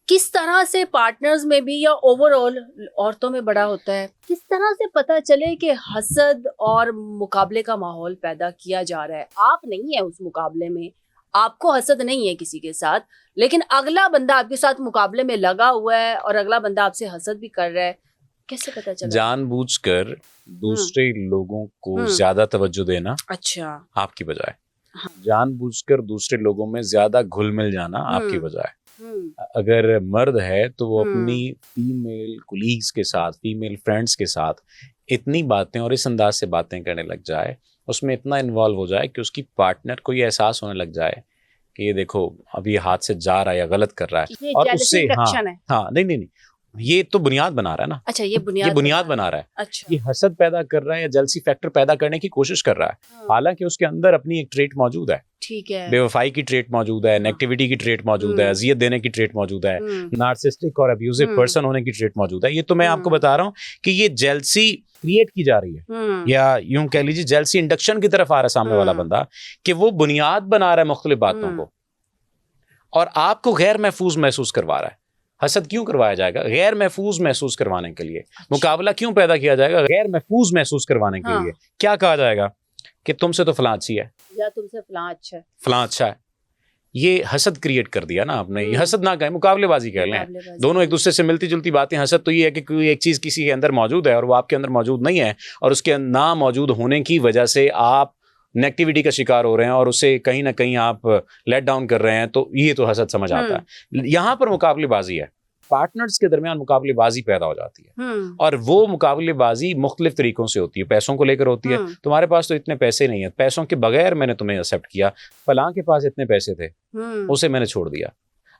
کس طرح سے پارٹنرز میں بھی یا اوور آل عورتوں میں بڑا ہوتا ہے، کس طرح سے پتہ چلے کہ حسد اور مقابلے کا ماحول پیدا کیا جا رہا ہے؟ آپ نہیں ہے اس مقابلے میں، آپ کو حسد نہیں ہے کسی کے ساتھ، لیکن اگلا بندہ آپ کے ساتھ مقابلے میں لگا ہوا ہے اور اگلا بندہ آپ سے حسد بھی کر رہا ہے، کیسے پتہ چلا؟ جان بوجھ کر دوسرے لوگوں کو زیادہ توجہ دینا اچھا، آپ کی بجائے، جان بوجھ کر دوسرے لوگوں میں زیادہ گھل مل جانا آپ کی بجائے. اگر مرد ہے تو وہ اپنی فیمیل کولیگز کے ساتھ، فیمیل فرینڈس کے ساتھ اتنی باتیں اور اس انداز سے باتیں کرنے لگ جائے، اس میں اتنا انوالو ہو جائے کہ اس کی پارٹنر کو یہ احساس ہونے لگ جائے کہ یہ دیکھو اب یہ ہاتھ سے جا رہا ہے یا غلط کر رہا ہے، اور اس سے نہیں یہ تو بنیاد بنا رہا ہے نا. اچھا، یہ بنیاد بنا رہا ہے. اچھا، یہ حسد پیدا کر رہا ہے یا جلسی فیکٹر پیدا کرنے کی کوشش کر رہا ہے، حالانکہ اس کے اندر اپنی ایک ٹریٹ موجود ہے. ٹھیک ہے، بے وفائی کی ٹریٹ موجود ہے، نیگیٹیوٹی کی ٹریٹ موجود ہے، اذیت دینے کی ٹریٹ موجود ہے، نارسسٹک اور ابیوزو پرسن ہونے کی ٹریٹ موجود ہے. یہ تو میں آپ کو بتا رہا ہوں کہ یہ جیلسی کریٹ کی جا رہی ہے، یا یوں کہہ لیجیے جیلسی انڈکشن کی طرف آ رہا ہے سامنے والا بندہ، کہ وہ بنیاد بنا رہا ہے مختلف باتوں کو اور آپ کو غیر محفوظ محسوس کروا رہا ہے. حسد کیوں کروایا جائے گا؟ غیر محفوظ محسوس کروانے کے لیے. مقابلہ کیوں پیدا کیا جائے گا؟ غیر محفوظ محسوس کروانے کے لیے. کیا کہا جائے گا کہ تم سے تو فلاں اچھی ہے یا تم سے فلاں اچھا ہے، فلاں اچھا ہے. یہ حسد کریٹ کر دیا نا آپ نے. یہ حسد نہ کہیں، مقابلے بازی کہہ لیں. دونوں ایک دوسرے سے ملتی جلتی باتیں. حسد تو یہ ہے کہ کوئی ایک چیز کسی کے اندر موجود ہے اور وہ آپ کے اندر موجود نہیں ہے، اور اس کے نہ موجود ہونے کی وجہ سے آپ نیگیٹیوٹی کا شکار ہو رہے ہیں اور اسے کہیں نہ کہیں آپ لیٹ ڈاؤن کر رہے ہیں. تو یہ تو حسد سمجھ آتا ہے. یہاں پر مقابلے بازی ہے، پارٹنرز کے درمیان مقابلے بازی پیدا ہو جاتی ہے، اور وہ مقابلے بازی مختلف طریقوں سے ہوتی ہے. پیسوں کو لے کر ہوتی ہے. تمہارے پاس تو اتنے پیسے نہیں ہیں، پیسوں کے بغیر میں نے تمہیں ایکسیپٹ کیا. فلاں کے پاس اتنے پیسے تھے، اسے میں نے چھوڑ دیا.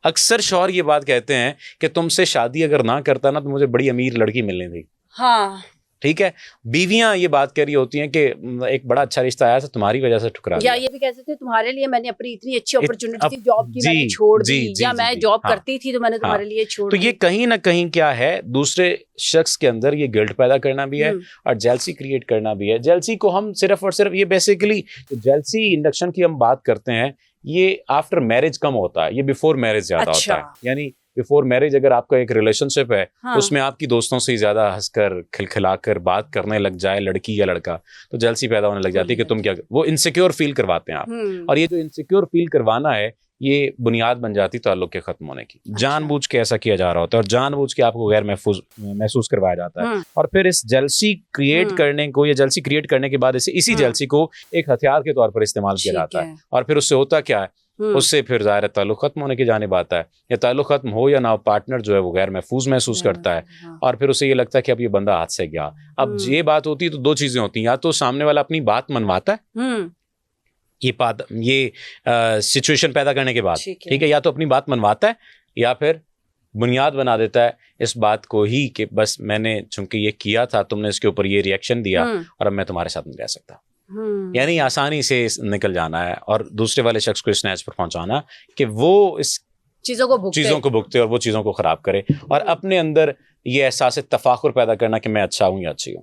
اکثر شوہر یہ بات کہتے ہیں کہ تم سے شادی اگر نہ کرتا نا تو مجھے بڑی امیر لڑکی ملنی تھی. ہاں ٹھیک ہے. بیویاں یہ بات کہہ رہی ہوتی ہیں کہ ایک بڑا اچھا رشتہ آیا تھا، تمہاری وجہ سے ٹھکرا دیا. یا یہ بھی کہہ سکتے ہیں تمہارے لیے میں نے اپنی اتنی اچھی اپرچونٹی تھی جاب کی، میں نے چھوڑ دی، یا میں جاب کرتی تھی تو میں نے تمہارے لیے چھوڑ دی. تو یہ کہیں نہ کہیں کیا ہے، دوسرے شخص کے اندر یہ گلٹ پیدا کرنا بھی ہے اور جیلسی کریٹ کرنا بھی ہے. جیلسی کو ہم صرف اور صرف، یہ بیسیکلی جیلسی انڈکشن کی ہم بات کرتے ہیں، یہ آفٹر میرج کم ہوتا ہے، یہ بیفور میرج زیادہ ہوتا ہے. یعنی بیفور میرج اگر آپ کا ایک ریلیشن شپ ہے، اس میں آپ کی دوستوں سے زیادہ ہنس کر کھلکھلا کر بات کرنے لگ جائے لڑکی یا لڑکا، تو جیلسی پیدا ہونے لگ جاتی ہے کہ تم کیا، وہ انسیکیور فیل کرواتے ہیں آپ. اور یہ جو انسیکیور فیل کروانا ہے، یہ بنیاد بن جاتی تعلق کے ختم ہونے کی. جان بوجھ کے ایسا کیا جا رہا ہوتا ہے اور جان بوجھ کے آپ کو غیر محفوظ محسوس کروایا جاتا ہے. اور پھر اس جیلسی کریٹ کرنے کو، یا جیلسی کریٹ کرنے کے بعد اسی جیلسی کو ایک ہتھیار کے طور پر استعمال کیا جاتا ہے. اور پھر اس سے ہوتا کیا ہے، اس سے پھر ظاہر تعلق ختم ہونے کی جانب آتا ہے. یا تعلق ختم ہو یا نہ ہو، پارٹنر جو ہے وہ غیر محفوظ محسوس کرتا ہے، اور پھر اسے یہ لگتا ہے کہ اب یہ بندہ ہاتھ سے گیا. اب یہ بات ہوتی ہے تو دو چیزیں ہوتی ہیں، یا تو سامنے والا اپنی بات منواتا ہے یہ سچویشن پیدا کرنے کے بعد، ٹھیک ہے، یا تو اپنی بات منواتا ہے یا پھر بنیاد بنا دیتا ہے اس بات کو ہی کہ بس میں نے چونکہ یہ کیا تھا، تم نے اس کے اوپر یہ ریئیکشن دیا اور اب میں تمہارے ساتھ نہیں رہ سکتا. یعنی آسانی سے نکل جانا ہے اور دوسرے والے شخص کو اس نیچ پر پہنچانا کہ وہ اس چیزوں کو بھگتے اور وہ چیزوں کو خراب کرے، اور اپنے اندر یہ احساس تفاخر پیدا کرنا کہ میں اچھا ہوں یا اچھی ہوں.